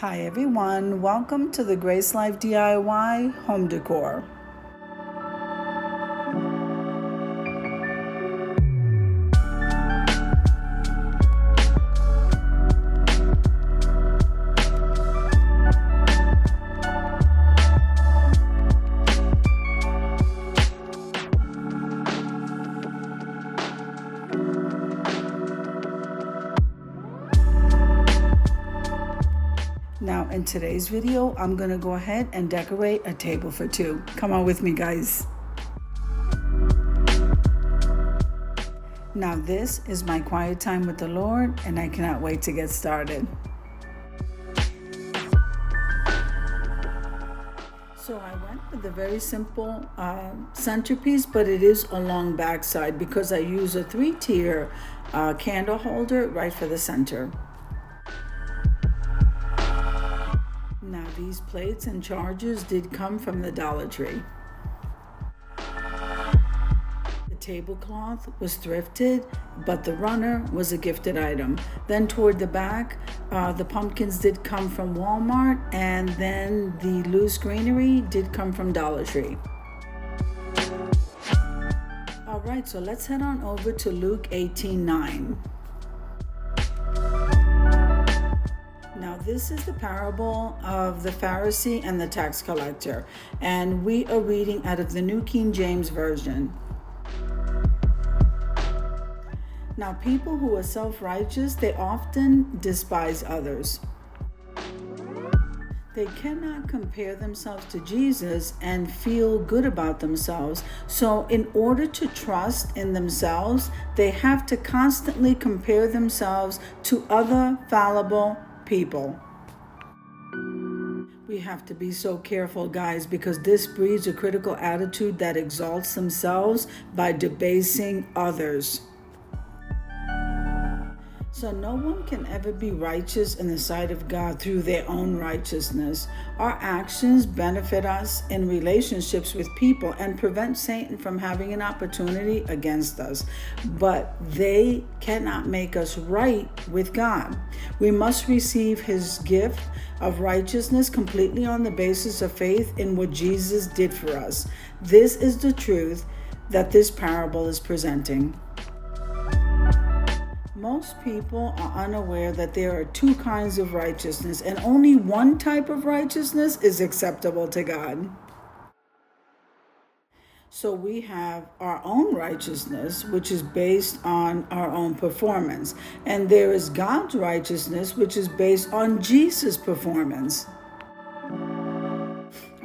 Hi everyone, welcome to the Grace Life DIY home decor. Now in today's video, I'm going to go ahead and decorate a table for two. Come on with me, guys. Now this is my quiet time with the Lord, and I cannot wait to get started. So I went with a very simple centerpiece, but it is a long backside because I use a 3-tier candle holder right for the center. Now these plates and chargers did come from the Dollar Tree. The tablecloth was thrifted, but the runner was a gifted item. Then toward the back, the pumpkins did come from Walmart, and then the loose greenery did come from Dollar Tree. All right, so let's head on over to Luke 18:9. Now this is the parable of the Pharisee and the tax collector, and we are reading out of the New King James Version. Now people who are self-righteous, they often despise others. They cannot compare themselves to Jesus and feel good about themselves. So in order to trust in themselves, they have to constantly compare themselves to other fallible people. We have to be so careful, guys, because this breeds a critical attitude that exalts themselves by debasing others. So no one can ever be righteous in the sight of God through their own righteousness. Our actions benefit us in relationships with people and prevent Satan from having an opportunity against us. But they cannot make us right with God. We must receive his gift of righteousness completely on the basis of faith in what Jesus did for us. This is the truth that this parable is presenting. Most people are unaware that there are two kinds of righteousness, and only one type of righteousness is acceptable to God. So we have our own righteousness, which is based on our own performance. And there is God's righteousness, which is based on Jesus' performance.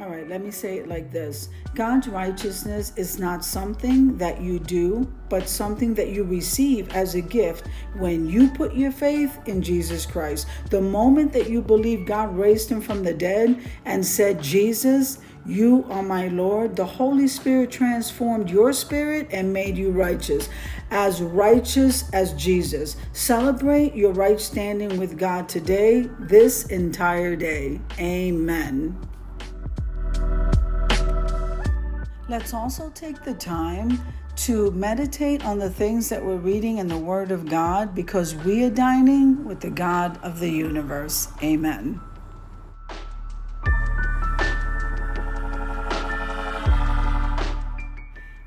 All right, let me say it like this. God's righteousness is not something that you do, but something that you receive as a gift when you put your faith in Jesus Christ. The moment that you believe God raised him from the dead and said, Jesus, you are my Lord, the Holy Spirit transformed your spirit and made you righteous as Jesus. Celebrate your right standing with God today, this entire day. Amen. Let's also take the time to meditate on the things that we're reading in the Word of God, because we are dining with the God of the universe. Amen.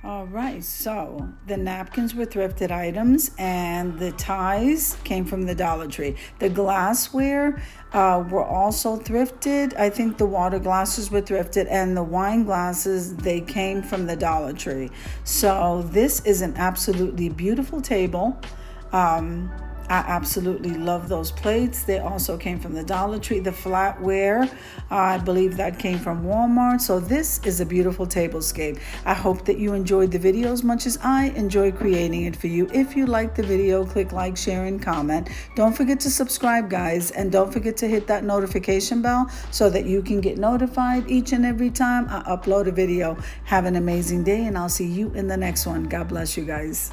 All right, so the napkins were thrifted items, and the ties came from the Dollar Tree. The glassware were also thrifted. I think the water glasses were thrifted, and the wine glasses, they came from the Dollar Tree. So this is an absolutely beautiful table. I absolutely love those plates. They also came from the Dollar Tree. The flatware, I believe that came from Walmart. So this is a beautiful tablescape. I hope that you enjoyed the video as much as I enjoyed creating it for you. If you liked the video, click like, share, and comment. Don't forget to subscribe, guys. And don't forget to hit that notification bell so that you can get notified each and every time I upload a video. Have an amazing day, and I'll see you in the next one. God bless you guys.